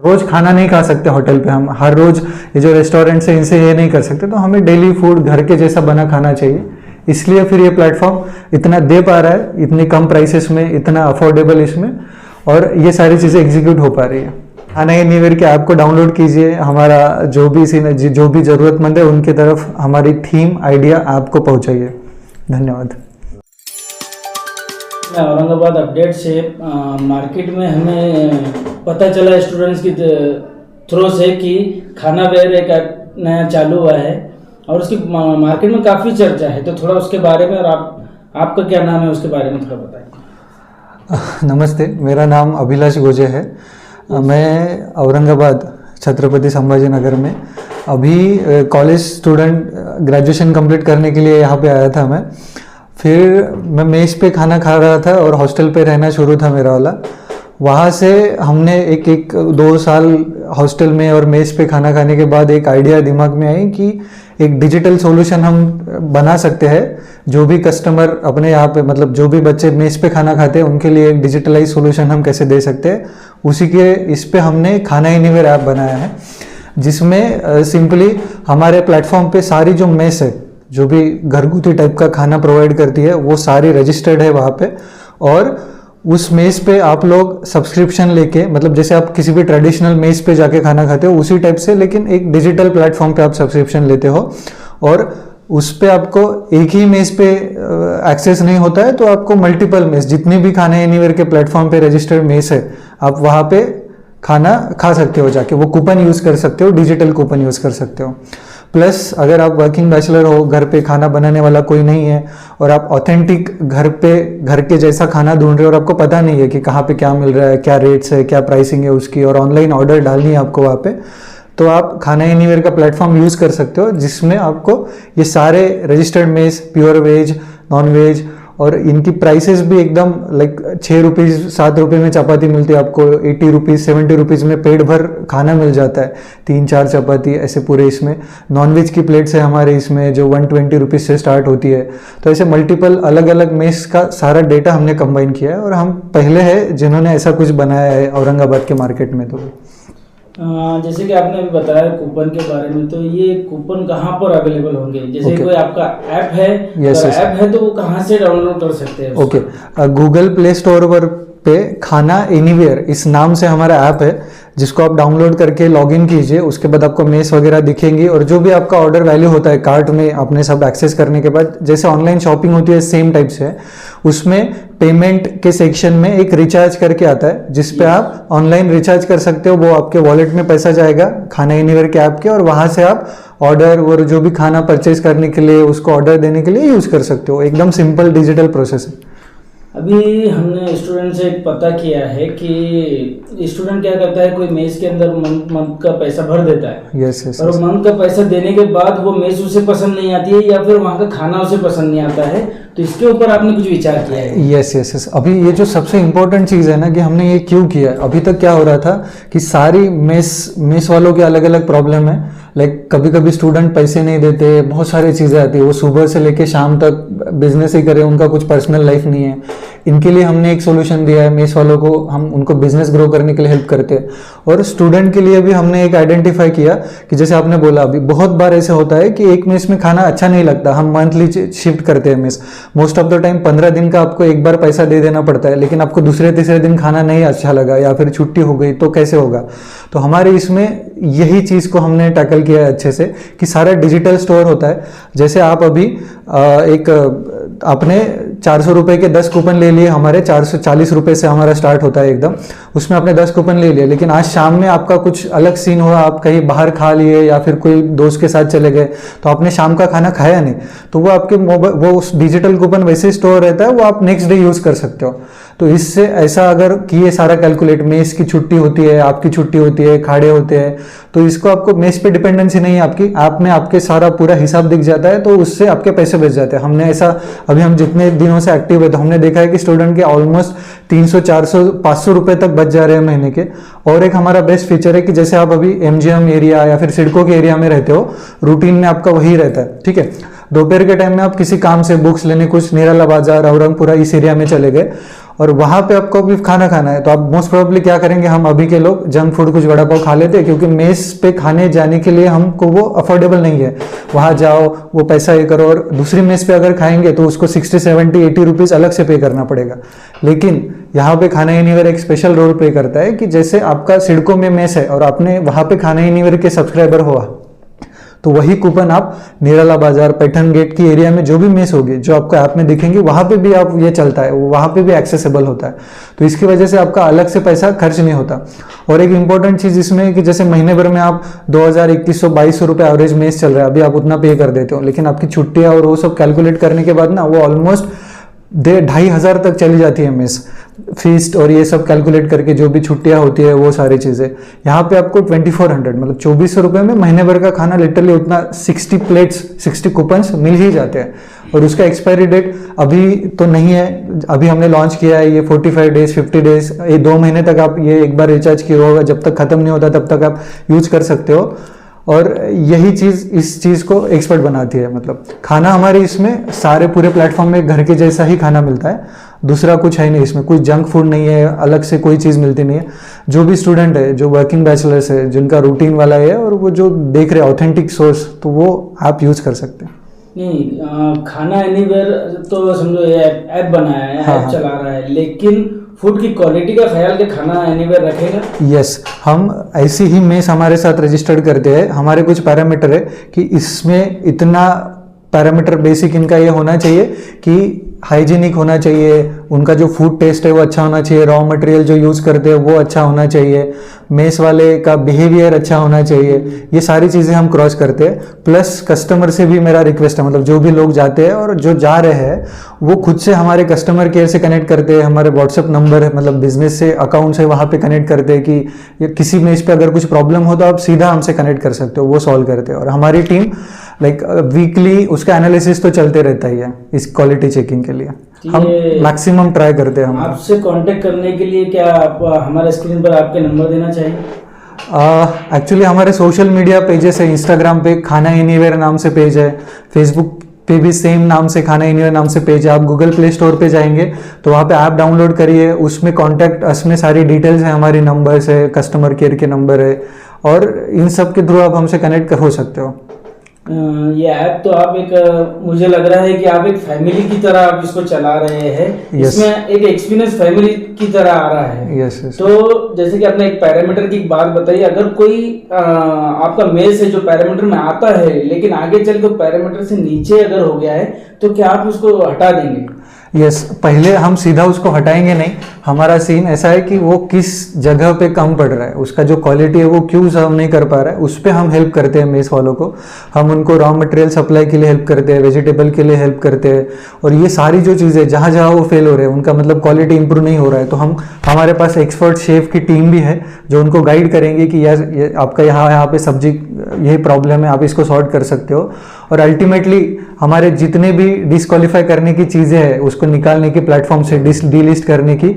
रोज खाना नहीं खा सकते होटल पे, हम हर रोज ये जो रेस्टोरेंट्स है इनसे ये नहीं कर सकते, तो हमें डेली फूड घर के जैसा बना खाना चाहिए। इसलिए फिर ये प्लेटफॉर्म इतना दे पा रहा है, इतनी कम प्राइसेस में, इतना अफोर्डेबल इसमें, और ये सारी चीज़ें एग्जीक्यूट हो पा रही है। खाना एनीवेयर के ऐप को डाउनलोड कीजिए, हमारा जो भी ज़रूरतमंद है उनकी तरफ हमारी थीम आइडिया ऐप को पहुँचाइए। धन्यवाद। औरंगाबाद अपडेट से मार्केट में हमें पता चला स्टूडेंट्स की थ्रू से कि खाना वेयर एक नया चालू हुआ है और उसकी मार्केट में काफ़ी चर्चा है, तो थोड़ा उसके बारे में, और आपका क्या नाम है उसके बारे में थोड़ा बताएं। नमस्ते, मेरा नाम अभिलाष गोजे है। मैं औरंगाबाद छत्रपति संभाजी नगर में अभी कॉलेज स्टूडेंट ग्रेजुएशन कंप्लीट करने के लिए यहाँ पे आया था। फिर मैं मेस पे खाना खा रहा था और हॉस्टल पे रहना शुरू था मेरा वाला। वहाँ से हमने एक 2 साल हॉस्टल में और मेस पे खाना खाने के बाद एक आइडिया दिमाग में आई कि एक डिजिटल सॉल्यूशन हम बना सकते हैं। जो भी कस्टमर अपने यहाँ पे, मतलब जो भी बच्चे मेस पे खाना खाते हैं उनके लिए एक डिजिटलाइज सॉल्यूशन हम कैसे दे सकते हैं, उसी के इस पे हमने खाना एनीवेयर ऐप बनाया है, जिसमें सिंपली हमारे प्लेटफॉर्म पे सारी जो मेस है, जो भी घरगुती टाइप का खाना प्रोवाइड करती है, वो सारी रजिस्टर्ड है वहाँ पे। और उस मेस पे आप लोग सब्सक्रिप्शन लेके, मतलब जैसे आप किसी भी ट्रेडिशनल मेस पे जाके खाना खाते हो उसी टाइप से, लेकिन एक डिजिटल प्लेटफॉर्म पे आप सब्सक्रिप्शन लेते हो और उस पे आपको एक ही मेस पे एक्सेस नहीं होता है, तो आपको मल्टीपल मेस, जितनी भी खाना एनीवेयर के प्लेटफॉर्म पे रजिस्टर्ड मेस है, आप वहाँ पे खाना खा सकते हो जाके। वो कूपन यूज़ कर सकते हो, डिजिटल कूपन यूज़ कर सकते हो। प्लस अगर आप वर्किंग बैचलर हो, घर पे खाना बनाने वाला कोई नहीं है और आप ऑथेंटिक घर के जैसा खाना ढूंढ रहे हो और आपको पता नहीं है कि कहाँ पे क्या मिल रहा है, क्या रेट्स है, क्या प्राइसिंग है उसकी, और ऑनलाइन ऑर्डर डालनी है आपको वहाँ पे, तो आप खाना एनीवेयर का प्लेटफॉर्म यूज़ कर सकते हो, जिसमें आपको ये सारे registered mess, pure veg, non veg, और इनकी प्राइसेस भी एकदम लाइक 6 रुपीज़ 7 रुपये में चपाती मिलती है आपको, 80 रुपीज़ 70 रुपीज़ में पेट भर खाना मिल जाता है, 3-4 चपाती ऐसे पूरे। इसमें नॉनवेज की प्लेट्स है हमारे इसमें जो 120 रुपीज़ से स्टार्ट होती है। तो ऐसे मल्टीपल अलग अलग मेस का सारा डेटा हमने कंबाइन किया है और हम पहले हैं जिन्होंने ऐसा कुछ बनाया है औरंगाबाद के मार्केट में। तो जैसे कि आपने अभी बताया कूपन के बारे में, तो ये कूपन कहाँ पर अवेलेबल होंगे? जैसे कोई आपका ऐप है, ऐप है तो वो कहाँ से डाउनलोड कर सकते हैं? ओके, गूगल प्ले स्टोर पे खाना एनीवेयर इस नाम से हमारा ऐप है, जिसको आप डाउनलोड करके लॉगिन कीजिए। उसके बाद आपको मेस वगैरह दिखेंगी और जो भी आपका ऑर्डर वैल्यू होता है कार्ट में आपने सब एक्सेस करने के बाद, जैसे ऑनलाइन शॉपिंग होती है सेम टाइप से है। उसमें पेमेंट के सेक्शन में एक रिचार्ज करके आता है, जिस पे आप ऑनलाइन रिचार्ज कर सकते हो। वो आपके वॉलेट में पैसा जाएगा खाना एनीवेयर के ऐप के, और वहाँ से आप ऑर्डर और जो भी खाना परचेज करने के लिए, उसको ऑर्डर देने के लिए यूज़ कर सकते हो। एकदम सिंपल डिजिटल प्रोसेस है। अभी हमने स्टूडेंट से पता किया है कि स्टूडेंट क्या करता है, कोई मेस के अंदर मंथ का पैसा भर देता है। यस। और मंथ का पैसा देने के बाद वो मेस उसे पसंद नहीं आती है या फिर वहाँ का खाना उसे पसंद नहीं आता है, तो इसके ऊपर आपने कुछ विचार किया है? यस। अभी ये जो सबसे इम्पोर्टेंट चीज़ है ना, कि हमने ये क्यों किया है। अभी तक क्या हो रहा था कि सारी मेस वालों के अलग अलग प्रॉब्लम है। लाइक कभी कभी स्टूडेंट पैसे नहीं देते, बहुत सारी चीज़ें आती है, वो सुबह से लेके शाम तक बिजनेस ही करे, उनका कुछ पर्सनल लाइफ नहीं है। इनके लिए हमने एक सोल्यूशन दिया है मेस वालों को, हम उनको बिजनेस ग्रो करने के लिए हेल्प करते हैं। और स्टूडेंट के लिए भी हमने एक आइडेंटिफाई किया कि जैसे आपने बोला, अभी बहुत बार ऐसे होता है कि एक मेस में खाना अच्छा नहीं लगता, हम मंथली शिफ्ट करते हैं mess. Most of the time 15 दिन का आपको एक बार पैसा दे देना पड़ता है, लेकिन आपको दूसरे तीसरे दिन खाना नहीं अच्छा लगा या फिर छुट्टी हो गई तो कैसे होगा। तो हमारे इसमें यही चीज़ को हमने टैकल किया है अच्छे से, कि सारा डिजिटल स्टोर होता है। जैसे आप अभी आपने 400 रुपये के 10 कूपन ले लिए, हमारे 440 रुपये से हमारा स्टार्ट होता है एकदम, उसमें आपने 10 कूपन ले लिए, लेकिन आज शाम में आपका कुछ अलग सीन हुआ, आप कहीं बाहर खा लिए या फिर कोई दोस्त के साथ चले गए, तो आपने शाम का खाना खाया नहीं, तो वो आपके वो डिजिटल कूपन वैसे स्टोर रहता है, वो आप नेक्स्ट डे यूज़ कर सकते हो। तो इससे ऐसा अगर कि ये सारा कैलकुलेट, मेस की छुट्टी होती है, आपकी छुट्टी होती है, खाड़े होते हैं, तो इसको आपको मेस पे डिपेंडेंसी नहीं है आपकी, ऐप में आपके सारा पूरा हिसाब दिख जाता है, तो उससे आपके पैसे बच जाते हैं। हमने ऐसा, अभी हम जितने दिनों से एक्टिव है, तो हमने देखा है कि स्टूडेंट के ऑलमोस्ट 300 400 500 रुपये तक बच जा रहे हैं महीने के। और एक हमारा बेस्ट फीचर है कि जैसे आप अभी MGM एरिया या फिर सिडको के एरिया में रहते हो, रूटीन में आपका वही रहता है, ठीक है। दोपहर के टाइम में आप किसी काम से बुक्स लेने कुछ निराला बाजार, औरंगपुरा इस एरिया में चले गए, और वहाँ पे आपको अभी खाना खाना है, तो आप मोस्ट प्रोबेबली क्या करेंगे, हम अभी के लोग जंक फूड कुछ वड़ा पाव खा लेते हैं, क्योंकि मेस पे खाने जाने के लिए हमको वो अफोर्डेबल नहीं है। वहाँ जाओ, वो पैसा ये करो, और दूसरी मेस पे अगर खाएंगे तो उसको 60, 70, 80 रुपीज़ अलग से पे करना पड़ेगा। लेकिन यहाँ पे खाना एनीवेयर एक स्पेशल रोल प्ले करता है कि जैसे आपका सिडको में मेस है और आपने वहाँ पे खाना एनीवेयर के सब्सक्राइबर हुआ, तो वही कूपन आप निराला बाजार, पैठन गेट की एरिया में जो भी मेस होगी, जो आपको ऐप में दिखेंगी, वहाँ पे भी आप ये चलता है, वहाँ पे भी एक्सेसिबल होता है। तो इसकी वजह से आपका अलग से पैसा खर्च नहीं होता। और एक इंपॉर्टेंट चीज़ इसमें है कि जैसे महीने भर में आप 2000, 2100, 2200 रुपये एवरेज मेस चल रहा है, अभी आप उतना पे कर देते हो, लेकिन आपकी छुट्टियाँ और वो सब कैलकुलेट करने के बाद ना वो ऑलमोस्ट 2500 तक चली जाती है मेस, फीस्ट और ये सब कैलकुलेट करके, जो भी छुट्टियां होती है वो सारी चीज़ें। यहाँ पे आपको 2400 मतलब 2400 रुपये में महीने भर का खाना लिटरली उतना 60 प्लेट्स, 60 कूपन्स मिल ही जाते हैं। और उसका एक्सपायरी डेट अभी तो नहीं है, अभी हमने लॉन्च किया है, ये 45 डेज, 50 डेज, ये 2 महीने तक आप ये एक बार रिचार्ज किया होगा, जब तक खत्म नहीं होता तब तक आप यूज कर सकते हो। और यही चीज़ इस चीज़ को एक्सपर्ट बनाती है। मतलब खाना हमारे इसमें सारे पूरे प्लेटफॉर्म में घर के जैसा ही खाना मिलता है, दूसरा कुछ है नहीं इसमें, कुछ जंक फूड नहीं है, अलग से कोई चीज़ मिलती नहीं है। जो भी स्टूडेंट है, जो वर्किंग बैचलर्स है, जिनका रूटीन वाला है और वो जो देख रहे हैं ऑथेंटिक सोर्स, तो वो आप यूज़ कर सकते हैं। नहीं, खाना एनीवेयर तो समझो ये ऐप बनाया है, हाँ, ऐप चला रहा है, लेकिन फूड की क्वालिटी का ख्याल के खाना एनीवेयर रखेगा? यस, हम ऐसी ही मेस हमारे साथ रजिस्टर्ड करते हैं। हमारे कुछ पैरामीटर है कि इसमें इतना पैरामीटर बेसिक इनका ये होना चाहिए कि हाइजीनिक होना चाहिए, उनका जो फूड टेस्ट है वो अच्छा होना चाहिए, रॉ मटेरियल जो यूज़ करते हैं वो अच्छा होना चाहिए, मेस वाले का बिहेवियर अच्छा होना चाहिए। ये सारी चीज़ें हम क्रॉस करते हैं। प्लस कस्टमर से भी मेरा रिक्वेस्ट है, मतलब जो भी लोग जाते हैं और जो जा रहे हैं वो खुद से हमारे कस्टमर केयर से कनेक्ट करते हैं। हमारे व्हाट्सएप नंबर है, मतलब बिजनेस से अकाउंट से वहाँ पे कनेक्ट करते हैं कि किसी मेस पे अगर कुछ प्रॉब्लम हो तो आप सीधा हमसे कनेक्ट कर सकते हो, वो सॉल्व करते हैं। और हमारी टीम वीकली उसका एनालिसिस तो चलते रहता ही है इस क्वालिटी चेकिंग के लिए। हम मैक्सिमम ट्राई करते हैं। हम आपसे कांटेक्ट करने के लिए क्या आप हमारे स्क्रीन पर आपके नंबर देना चाहिए? एक्चुअली हमारे सोशल मीडिया पेजेस है, इंस्टाग्राम पे खाना एनीवेयर नाम से पेज है, फेसबुक पे भी सेम नाम से खाना एनीवेयर नाम से पेज है। आप गूगल प्ले स्टोर पे जाएंगे तो वहाँ पे ऐप डाउनलोड करिए, उसमें कॉन्टैक्ट अस में सारी डिटेल्स है, हमारी नंबर्स है, कस्टमर केयर के नंबर है, और इन सब के थ्रू आप हमसे कनेक्ट हो सकते हो। ये ऐप तो आप मुझे लग रहा है कि आप एक फैमिली की तरह आप इसको चला रहे हैं। Yes. इसमें एक एक्सपीरियंस फैमिली की तरह आ रहा है। Yes, yes. तो जैसे कि आपने एक पैरामीटर की बात बताई, अगर कोई आपका मेल से जो पैरामीटर में आता है लेकिन आगे चल के पैरामीटर से नीचे अगर हो गया है तो क्या आप उसको हटा देंगे? यस, पहले हम सीधा उसको हटाएंगे नहीं। हमारा सीन ऐसा है कि वो किस जगह पे कम पड़ रहा है, उसका जो क्वालिटी है वो क्यों सर्व नहीं कर पा रहा है, उस पर हम हेल्प करते हैं मेस वालों को। हम उनको रॉ मटेरियल सप्लाई के लिए हेल्प करते हैं, वेजिटेबल के लिए हेल्प करते हैं, और ये सारी जो चीज़ें जहाँ जहाँ वो फेल हो रहे हैं, उनका मतलब क्वालिटी इंप्रूव नहीं हो रहा है, तो हमारे पास एक्सपर्ट शेफ की टीम भी है जो उनको गाइड करेंगे कि यार ये आपका यहाँ पे सब्जी यही प्रॉब्लम है, आप इसको सॉर्ट कर सकते हो। और अल्टीमेटली हमारे जितने भी डिस्क्वालीफाई करने की चीज़ें हैं उसको निकालने की, प्लेटफॉर्म से डीलिस्ट करने की,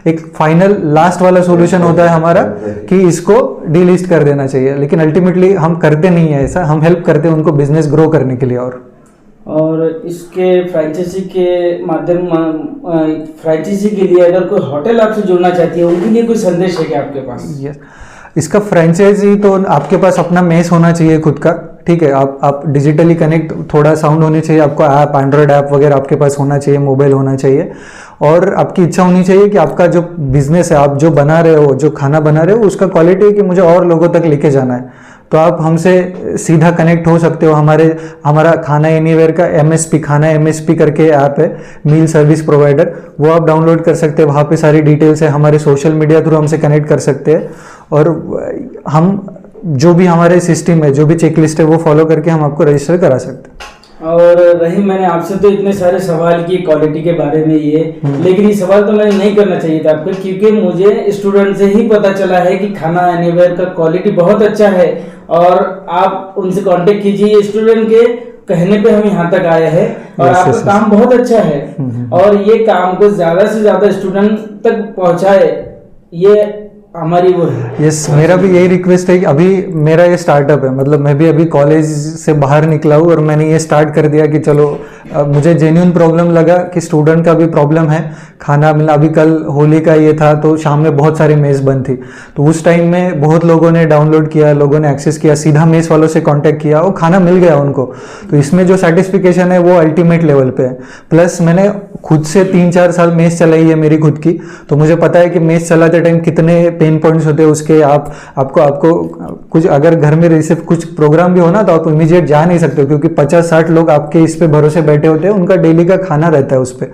एक फाइनल लास्ट वाला सॉल्यूशन होता है हमारा कि इसको डीलिस्ट कर देना चाहिए। लेकिन अल्टीमेटली हम करते नहीं है ऐसा, हम हेल्प करते हैं उनको बिजनेस ग्रो करने के लिए। और इसके फ्रेंचाइजी के माध्यम फ्रेंचाइजी के लिए अगर कोई होटल आपसे जुड़ना चाहती है उनके लिए कोई संदेश है क्या आपके पास? यस, इसका फ्रेंचाइजी तो आपके पास अपना मेस होना चाहिए खुद का, ठीक है। आप डिजिटली कनेक्ट, थोड़ा साउंड होनी चाहिए आपको, ऐप, एंड्रॉयड ऐप वगैरह आपके पास होना चाहिए, मोबाइल होना चाहिए, और आपकी इच्छा होनी चाहिए कि आपका जो बिजनेस है, आप जो बना रहे हो, जो खाना बना रहे हो, उसका क्वालिटी है कि मुझे और लोगों तक लेके जाना है। तो आप हमसे सीधा कनेक्ट हो सकते हो। हमारा खाना एनीवेयर का MSP, खाना MSP करके ऐप है, मील सर्विस प्रोवाइडर, वो आप डाउनलोड कर सकते हैं। वहाँ पे सारी डिटेल्स है। हमारे सोशल मीडिया थ्रू हमसे कनेक्ट कर सकते हैं, और हम जो भी हमारे सिस्टम है, जो भी चेकलिस्ट है, वो फॉलो करके हम आपको रजिस्टर करा सकते हैं। और रही, मैंने आपसे तो इतने सारे सवाल किए क्वालिटी के बारे में लेकिन ये सवाल तो मैंने नहीं करना चाहिए था आपको, क्योंकि मुझे स्टूडेंट से ही पता चला है कि खाना एनीवेयर का क्वालिटी बहुत अच्छा है, और आप उनसे कांटेक्ट कीजिए। स्टूडेंट के कहने पे हम यहाँ तक आए हैं, और आपका काम बहुत अच्छा है, और ये काम को ज्यादा से ज्यादा स्टूडेंट तक पहुँचाए, ये हमारी वो है। यस, मेरा भी यही रिक्वेस्ट है कि अभी मेरा ये स्टार्टअप है, मतलब मैं भी अभी कॉलेज से बाहर निकला हूँ और मैंने ये स्टार्ट कर दिया कि चलो मुझे जेन्युइन प्रॉब्लम लगा कि स्टूडेंट का भी प्रॉब्लम है खाना मिलना। अभी कल होली का ये था तो शाम में बहुत सारी मेस बंद थी, तो उस टाइम में बहुत लोगों ने डाउनलोड किया, लोगों ने एक्सेस किया, सीधा मेस वालों से कांटेक्ट किया और खाना मिल गया उनको। तो इसमें जो सेटिस्फिकेशन है वो अल्टीमेट लेवल पे है। प्लस मैंने खुद से 3-4 साल मेस चलाई है मेरी खुद की, तो मुझे पता है कि मेस चलाते टाइम कितने पेन पॉइंट्स होते हैं उसके। आपको कुछ अगर घर में रिसिव कुछ प्रोग्राम भी हो ना तो आप इमीडिएट जा नहीं सकते हो, क्योंकि 50-60 लोग आपके इस पे भरोसे बैठे होते हैं, उनका डेली का खाना रहता है उस पर।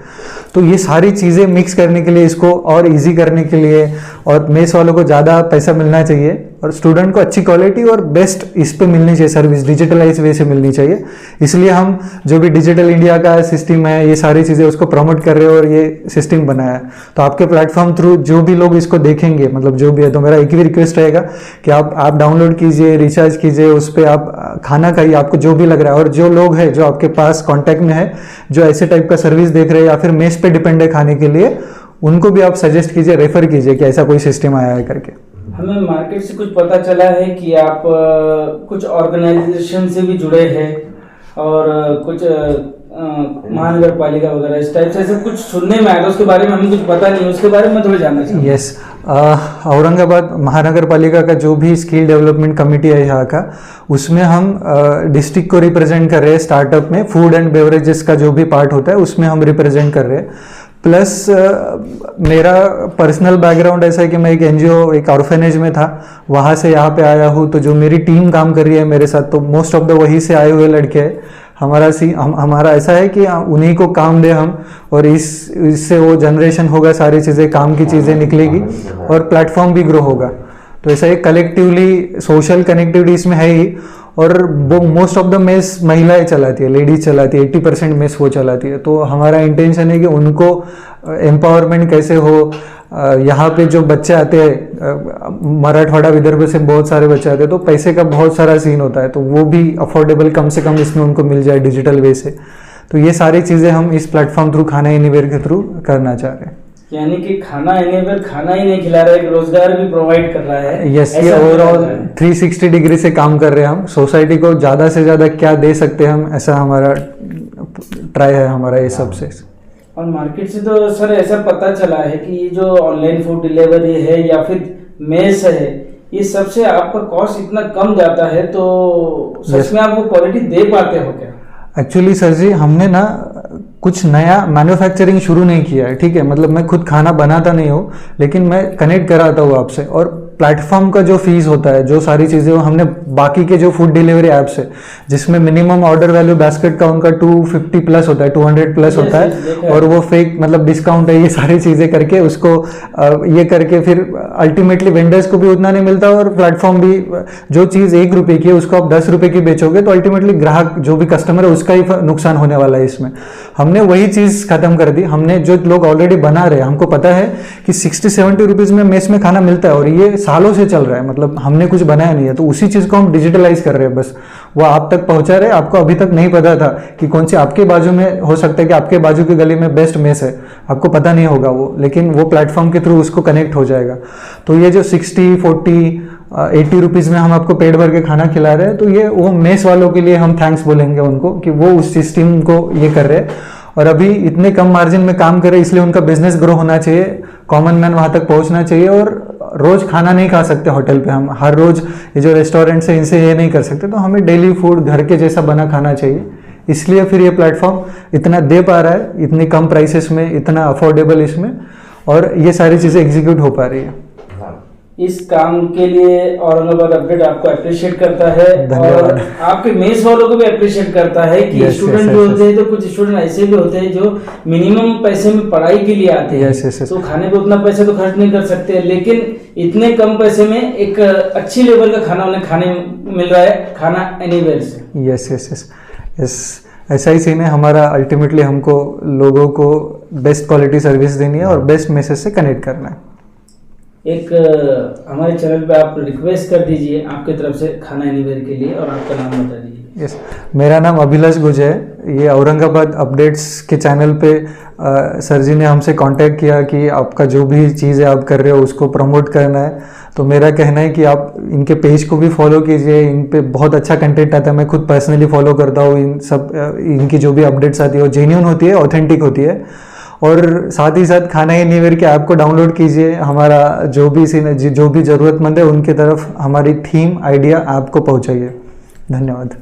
तो ये सारी चीज़ें मिक्स करने के लिए, इसको और इजी करने के लिए, और मेस वालों को ज़्यादा पैसा मिलना चाहिए और स्टूडेंट को अच्छी क्वालिटी और बेस्ट इस पे मिलनी चाहिए, सर्विस डिजिटलाइज वे से मिलनी चाहिए। इसलिए हम जो भी डिजिटल इंडिया का सिस्टम है, ये सारी चीज़ें उसको प्रमोट कर रहे हैं और ये सिस्टम बनाया है। तो आपके प्लेटफॉर्म थ्रू जो भी लोग इसको देखेंगे, मतलब जो भी है, तो मेरा एक ही रिक्वेस्ट रहेगा कि आप डाउनलोड कीजिए, रिचार्ज कीजिए, उस पर आप खाना खाइए, आपको जो भी लग रहा है। और जो लोग हैं जो आपके पास कॉन्टैक्ट में है, जो ऐसे टाइप का सर्विस देख रहे हैं या फिर मेस पे डिपेंड है खाने के लिए, उनको भी आप सजेस्ट कीजिए, रेफर कीजिए कि ऐसा कोई सिस्टम आया है करके। हमें मार्केट से कुछ पता चला है कि आप कुछ ऑर्गेनाइजेशन से भी जुड़े हैं और कुछ महानगर पालिका वगैरह इस टाइप से सब कुछ सुनने में आया था। उसके बारे में हमें कुछ पता नहीं, उसके बारे में थोड़ा जानना चाहिए। यस, औरंगाबाद महानगर पालिका का जो भी स्किल डेवलपमेंट कमेटी है यहाँ का, उसमें हम डिस्ट्रिक्ट को रिप्रेजेंट कर रहे हैं। स्टार्टअप में फूड एंड बेवरेजेस का जो भी पार्ट होता है उसमें हम रिप्रेजेंट कर रहे हैं। प्लस मेरा पर्सनल बैकग्राउंड ऐसा है कि मैं एक एनजीओ, एक ऑर्फेनेज में था, वहाँ से यहाँ पे आया हूँ। तो जो मेरी टीम काम कर रही है मेरे साथ, तो मोस्ट ऑफ द वहीं से आए हुए लड़के हैं। हमारा ऐसा है कि उन्हीं को काम दे हम, और इससे वो जनरेशन होगा, सारी चीज़ें काम की चीज़ें निकलेगी और प्लेटफॉर्म भी ग्रो होगा। तो ऐसा एक कलेक्टिवली सोशल कनेक्टिविटी इसमें है ही। और वो मोस्ट ऑफ द मेस महिलाएं चलाती है, लेडीज चलाती है, 80% मेस वो चलाती है। तो हमारा इंटेंशन है कि उनको एम्पावरमेंट कैसे हो। यहाँ पे जो बच्चे आते हैं, मराठवाड़ा विदर्भ से बहुत सारे बच्चे आते हैं, तो पैसे का बहुत सारा सीन होता है, तो वो भी अफोर्डेबल कम से कम इसमें उनको मिल जाए डिजिटल वे से। तो ये सारी चीज़ें हम इस प्लेटफॉर्म थ्रू खाना एनीवेयर के थ्रू करना चाह रहे हैं। यानी कि खाना एनीवेयर खाना ही नहीं खिला रहा है, रोजगार भी प्रोवाइड कर रहा है। यस, ये ओवरऑल 360 डिग्री से काम कर रहे हैं हम। सोसाइटी को ज़्यादा से ज़्यादा क्या दे सकते हैं हम, ऐसा हमारा ट्राई है हमारा ये सबसे। और मार्केट से तो सर ऐसा पता चला है कि ये जो ऑनलाइन फूड डिलीवरी है या फिर मेस है, ये सबसे आपका कॉस्ट इतना कम जाता है, तो सच में आप वो क्वालिटी दे पाते हो क्या? एक्चुअली सर जी, हमने ना कुछ नया मैन्युफैक्चरिंग शुरू नहीं किया है, ठीक है। मतलब मैं खुद खाना बनाता नहीं हूँ, लेकिन मैं कनेक्ट कराता हूँ आपसे। और प्लेटफॉर्म का जो फीस होता है, जो सारी चीज़ें वो हमने बाकी के जो फूड डिलीवरी ऐप्स है, जिसमें मिनिमम ऑर्डर वैल्यू बास्केट का उनका 250 प्लस होता है, 200 प्लस होता है, और वो फेक मतलब डिस्काउंट है, ये सारी चीज़ें करके उसको ये करके फिर अल्टीमेटली वेंडर्स को भी उतना नहीं मिलता, और प्लेटफॉर्म भी जो चीज़ 1 रुपये की है उसको आप 10 रुपये की बेचोगे तो अल्टीमेटली ग्राहक जो भी कस्टमर है उसका ही नुकसान होने वाला है इसमें। हमने वही चीज़ खत्म कर दी। हमने जो लोग ऑलरेडी बना रहे हैं, हमको पता है कि 60-70 रुपीज़ में मेस में खाना मिलता है, और ये सालों से चल रहा है, मतलब हमने कुछ बनाया नहीं है। तो उसी चीज़ को हम डिजिटलाइज कर रहे हैं, बस वो आप तक पहुंचा रहे हैं। आपको अभी तक नहीं पता था कि कौन सी आपके बाजू में हो सकता है कि आपके बाजू की गली में बेस्ट मेस है, आपको पता नहीं होगा वो, लेकिन वो प्लेटफॉर्म के थ्रू उसको कनेक्ट हो जाएगा। तो ये जो 60, 40, 80 रुपीज़ में हम आपको पेट भर के खाना खिला रहे हैं, तो ये वो मेस वालों के लिए हम थैंक्स बोलेंगे उनको कि वो उस सिस्टम को ये कर रहे हैं। और अभी इतने कम मार्जिन में काम करे, इसलिए उनका बिजनेस ग्रो होना चाहिए, कॉमन मैन वहाँ तक पहुँचना चाहिए। और रोज़ खाना नहीं खा सकते होटल पे, हम हर रोज़ ये जो रेस्टोरेंट्स है इनसे ये नहीं कर सकते, तो हमें डेली फूड घर के जैसा बना खाना चाहिए। इसलिए फिर ये प्लेटफॉर्म इतना दे पा रहा है, इतनी कम प्राइसेस में, इतना अफोर्डेबल इसमें, और ये सारी चीज़ें एग्जीक्यूट हो पा रही है। इस काम के लिए औरंगाबाद अपडेट आपको अप्रिशिएट करता है, और आपके मेस वालों को भी अप्रिशिएट करता है कि स्टूडेंट भी होते हैं, तो कुछ स्टूडेंट ऐसे भी होते हैं जो मिनिमम पैसे में पढ़ाई के लिए आते हैं, तो खाने पे उतना पैसा तो खर्च नहीं कर सकते, लेकिन इतने कम पैसे में एक अच्छी लेवल का खाना उन्हें खाने मिल रहा है, खाना एनीवेयर से। यस यस यस यस, ऐसा ही सीन है हमारा। अल्टीमेटली हमको लोगों को बेस्ट क्वालिटी सर्विस देनी है और बेस्ट मैसेज से कनेक्ट करना है। एक हमारे चैनल पे आप रिक्वेस्ट कर दीजिए आपकी तरफ से खाना एनीवेयर के लिए, और आपका नाम बता दीजिए। यस, मेरा नाम अभिलाष गुजे है। ये औरंगाबाद अपडेट्स के चैनल पे सर जी ने हमसे कांटेक्ट किया कि आपका जो भी चीज़ है आप कर रहे हो उसको प्रमोट करना है। तो मेरा कहना है कि आप इनके पेज को भी फॉलो कीजिए, इन पे बहुत अच्छा कंटेंट आता है, मैं खुद पर्सनली फॉलो करता हूँ। इन सब इनकी जो भी अपडेट्स आती है वो जेन्युइन होती है, ऑथेंटिक होती है। और साथ ही साथ खाना एनीवेयर के ऐप को डाउनलोड कीजिए। हमारा जो भी ज़रूरतमंद है उनकी तरफ हमारी थीम आइडिया ऐप को पहुँचाइए। धन्यवाद।